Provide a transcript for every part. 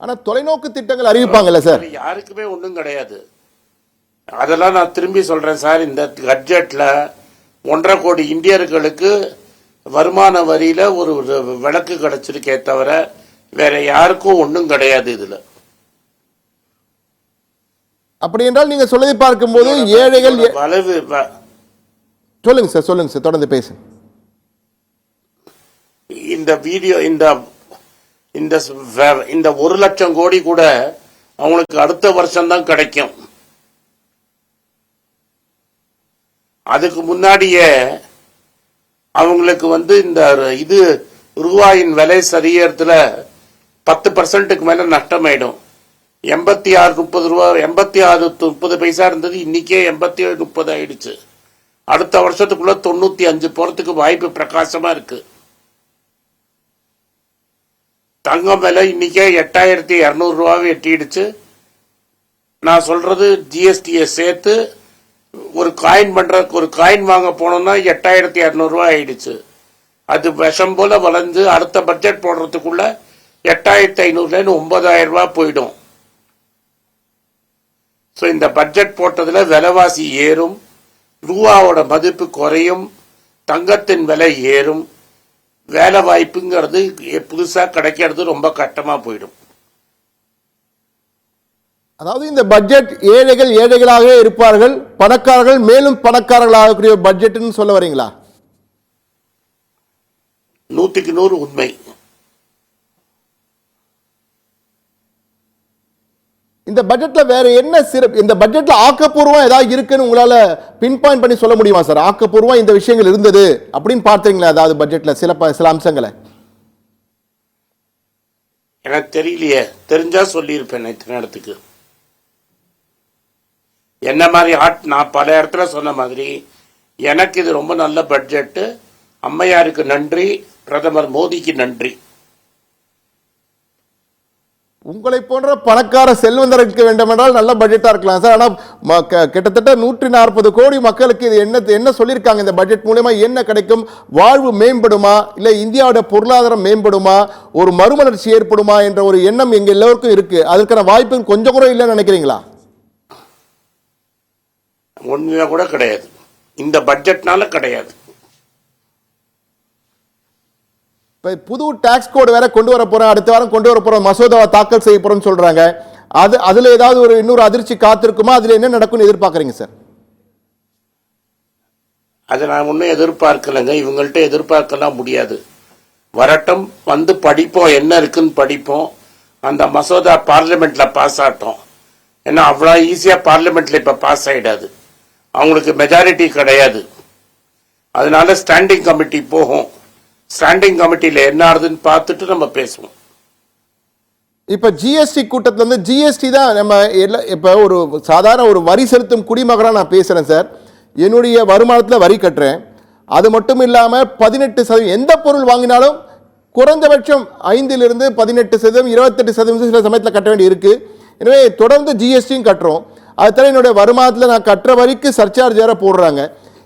ஆனா தொலைநோக்கு திட்டங்கள் அறிவிப்பாங்கல்ல சார்? யாருக்குமே ஒன்றும் கிடையாது. அதெல்லாம் நான் திரும்பி சொல்றேன் சார். இந்த பட்ஜெட்ல 1.5 கோடி இந்தியர்களுக்கு வருமான வரியில ஒரு விலக்கு கிடைச்சிருக்கே தவிர வேற யாருக்கும் ஒன்றும் கிடையாது இதுல. அப்படி என்றால் நீங்க சொல்லி பார்க்கும்போது ஏழைகள் வலது. சொல்லுங்க சார், சொல்லுங்க சார், தொடர்ந்து பேசுங்க. இந்த வீடியோ இந்த 1 லட்சம் கோடி கூட அவங்களுக்கு அடுத்த வருஷம் தான் கிடைக்கும். அதுக்கு முன்னாடியே அவங்களுக்கு இந்த இது ரூபாயின் விலை சரியறதுல 10% மேல நஷ்டமாயிடும். 86-30 ரூபா, 86-30 பைசா இருந்தது, இன்னைக்கே 87-30 ஆயிடுச்சு. அடுத்த வருஷத்துக்குள்ள 95 போறதுக்கு வாய்ப்பு பிரகாசமா இருக்கு. தங்கம் விலை இன்னைக்கே 8200 ரூபாவை எட்டிடுச்சு. நான் சொல்றது ஜிஎஸ்டியை சேர்த்து ஒரு காயின் வாங்க போனோம்னா 8200 ரூபாய் ஆயிடுச்சு. அது விஷம் போல வளர்ந்து அடுத்த பட்ஜெட் போடுறதுக்குள்ள 8500 9000 ரூபாய் போயிடும். இந்த பட்ஜெட் போட்டதுல விலைவாசி ஏறும், ரூபாவோட மதிப்பு குறையும், தங்கத்தின் விலை ஏறும், வேலை வாய்ப்புங்கிறது புதுசா கிடைக்கிறது ரொம்ப கஷ்டமா போயிடும். அதாவது இந்த பட்ஜெட் ஏழைகள் ஏழைகளாக இருப்பார்கள், பணக்காரர்கள் மேலும் பணக்காரர்களாகக்கூடிய பட்ஜெட்னு சொல்ல வரீங்களா? 100க்கு 100 உண்மை. இந்த பட்ஜெட்ல வேற என்ன சிறப்பு? இந்த பட்ஜெட்ல ஆக்கப்பூர்வம் ஏதாவது இருக்குன்னு உங்களால பின் பாயிண்ட் பண்ணி சொல்ல முடியுமா சார்? ஆக்கப்பூர்வம் இந்த விஷயங்கள் இருந்தது அப்படின்னு பார்த்தீங்களா? அதாவது பட்ஜெட்ல சில அம்சங்களை எனக்கு தெரியலையே, தெரிஞ்சா சொல்லியிருப்பேன். இத்தனை இடத்துக்கு என்ன மாதிரி நான் பல இடத்துல சொன்ன மாதிரி எனக்கு இது ரொம்ப நல்ல பட்ஜெட். அம்மையாருக்கு நன்றி, பிரதமர் மோடிக்கு நன்றி. உங்களை போன்ற பணக்கார செல்வந்தருக்கு வேண்டும் என்றால் நல்ல பட்ஜெட்டா இருக்கலாம் சார். ஆனா கிட்டத்தட்ட 140 கோடி மக்களுக்கு இது என்ன சொல்லியிருக்காங்க? இந்த பட்ஜெட் மூலமா என்ன கிடைக்கும்? வாழ்வு மேம்படுமா, இல்ல இந்தியாவோட பொருளாதாரம் மேம்படுமா, ஒரு மறுமலர்ச்சி ஏற்படுமா என்ற ஒரு எண்ணம் எங்க எல்லோருக்கும் இருக்கு. அதற்கான வாய்ப்பு கொஞ்சம் கூட இல்லைன்னு நினைக்கிறீங்களா? ஒண்ணுமே கூட கிடையாது, இந்த பட்ஜெட்னால கிடையாது. புது டாக்ஸ் கோடு வேற கொண்டு வர போறோம், அடுத்த வாரம் கொண்டு வர போறோம், மசோதாவை தாக்கல் செய்ய போறோம்னு சொல்றாங்க. அதுல ஏதாவது இன்னொரு அதிர்ச்சி காத்திருக்குமா? அதுல என்ன நடக்கும்னு எதிர்பார்க்கறீங்க சார்? அதை நான் ஒன்னும் எதிர்பார்க்கலங்க, இவங்கள்ட்ட எதிர்பார்க்கலாம் முடியாது. வரட்டும், வந்து படிப்போம், என்ன இருக்குன்னு படிப்போம். அந்த மசோதா பார்லிமெண்ட்ல பாஸ் ஆட்டோம். ஏன்னா அவ்வளவு ஈஸியா பார்லிமெண்ட்ல இப்ப பாஸ் ஆயிடாது, அவங்களுக்கு மெஜாரிட்டி கிடையாது. அதனால ஸ்டாண்டிங் கமிட்டி போகும். ஸ்டாண்டிங் கமிட்டியில என்ன ஆகுதுன்னு பார்த்துட்டு நம்ம பேசுவோம். இப்ப ஜிஎஸ்டி கூட்டத்துல இருந்து ஜிஎஸ்டி தான் நம்ம இப்ப ஒரு சாதாரண ஒரு வரி செலுத்தும் குடிமகனா நான் பேசுறேன் சார். என்னுடைய வருமானத்துல வரி கட்டுறேன். அது மட்டும் இல்லாம 18% எந்த பொருள் வாங்கினாலும் குறைந்தபட்சம் 5% 18% 28% சில சமயத்தில் கட்ட வேண்டி இருக்கு. எனவே தொடர்ந்து ஜிஎஸ்டியும் கட்டுறோம். அது தவிர என்னுடைய வருமானத்தில் நான் கட்டுற வரிக்கு சர்சார்ஜ் வேற போடுறாங்க.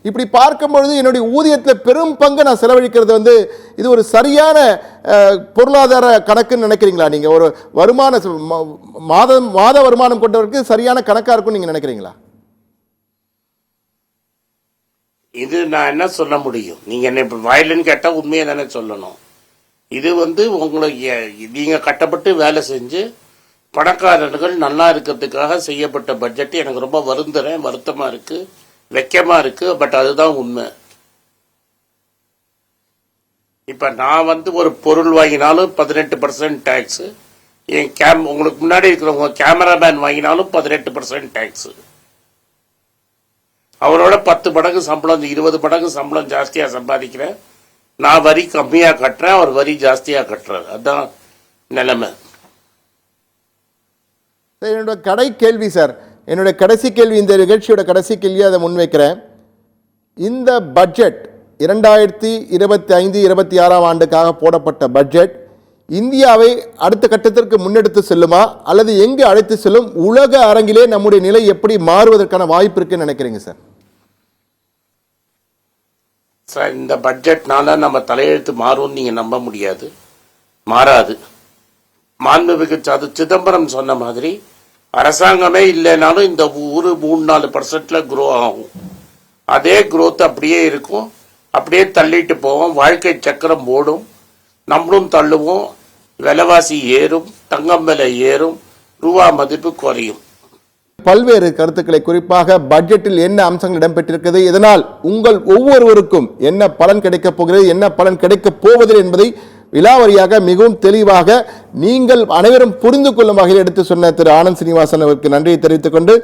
இப்படி பார்க்கும்பொழுது என்னுடைய ஊதியத்தில் பெரும் பங்கு நான் செலவழிக்கிறது இது ஒரு சரியான பொருளாதார கணக்குன்னு நினைக்கிறீங்களா? நீங்க ஒரு மாத வருமானம் கொண்டவருக்கு சரியான கணக்கா இருக்கும் நீங்க நினைக்கிறீங்களா? இது நான் என்ன சொல்ல முடியும்? நீங்க என்ன இப்ப வாயிலன்னு கேட்டா உண்மையை தானே சொல்லணும். இது உங்களுக்கு நீங்க கட்டப்பட்டு வேலை செஞ்சு பணக்காரர்கள் நல்லா இருக்கிறதுக்காக செய்யப்பட்ட பட்ஜெட். எனக்கு ரொம்ப வருத்தமா இருக்கு, வெக்கமா இருக்கு. பட் அதுதான் உண்மை. இப்ப நான் ஒரு பொருள் வாங்கினாலும் 18% டாக்ஸ், உங்களுக்கு முன்னாடி இருக்கிறவங்க கேமராமேன் வாங்கினாலும் 18% டாக்ஸ். அவரோட 10 மடங்கு சம்பளம், 20 மடங்கு சம்பளம் ஜாஸ்தியா சம்பாதிக்கிறேன். நான் வரி கம்மியா கட்டுறேன், அவர் வரி ஜாஸ்தியா கட்டுறாரு. அதுதான் நிலைமை. என்னோட கடை கேள்வி சார், என்னுடைய கடைசி கேள்வி, இந்த நிகழ்ச்சியோட கடைசி கேள்வியை அதை முன்வைக்கிறேன். இந்த பட்ஜெட் 2025-26 ஆண்டுக்காக போடப்பட்ட பட்ஜெட் இந்தியாவை அடுத்த கட்டத்திற்கு முன்னெடுத்து செல்லுமா, அல்லது எங்கு அழைத்து செல்லும்? உலக அரங்கிலே நம்முடைய நிலை எப்படி மாறுவதற்கான வாய்ப்பு இருக்குன்னு நினைக்கிறீங்க சார்? சார், இந்த பட்ஜெட்னால நம்ம தலையெழுத்து மாறும்னு நீங்க நம்ப முடியாது. மாறாது. மாண்புமிகு சிதம்பரம் சொன்ன மாதிரி அரசாங்கமே இல்லைனாலும் இந்த ஊரு 3-4% குரோ ஆகும். அதே growth அப்படியே இருக்கும், அப்படியே தள்ளிட்டு போவோம். வாழ்க்கை சக்கரம் ஓடும், நம்மளும் தள்ளுவோம். விலைவாசி ஏறும், தங்கம் விலை ஏறும், ரூபா மதிப்பு குறையும். பல்வேறு கருத்துக்களை, குறிப்பாக பட்ஜெட்டில் என்ன அம்சங்கள் இடம்பெற்றிருக்கிறது, இதனால் உங்கள் ஒவ்வொருவருக்கும் என்ன பலன் கிடைக்கப் போகிறது, என்ன பலன் கிடைக்கப் போவது என்பதை விலாவரியாக மிகவும் தெளிவாக நீங்கள் அனைவரும் புரிந்து கொள்ளும் வகையில் எடுத்து சொன்ன திரு ஆனந்த் சீனிவாசன் அவருக்கு நன்றியை தெரிவித்துக் கொண்டு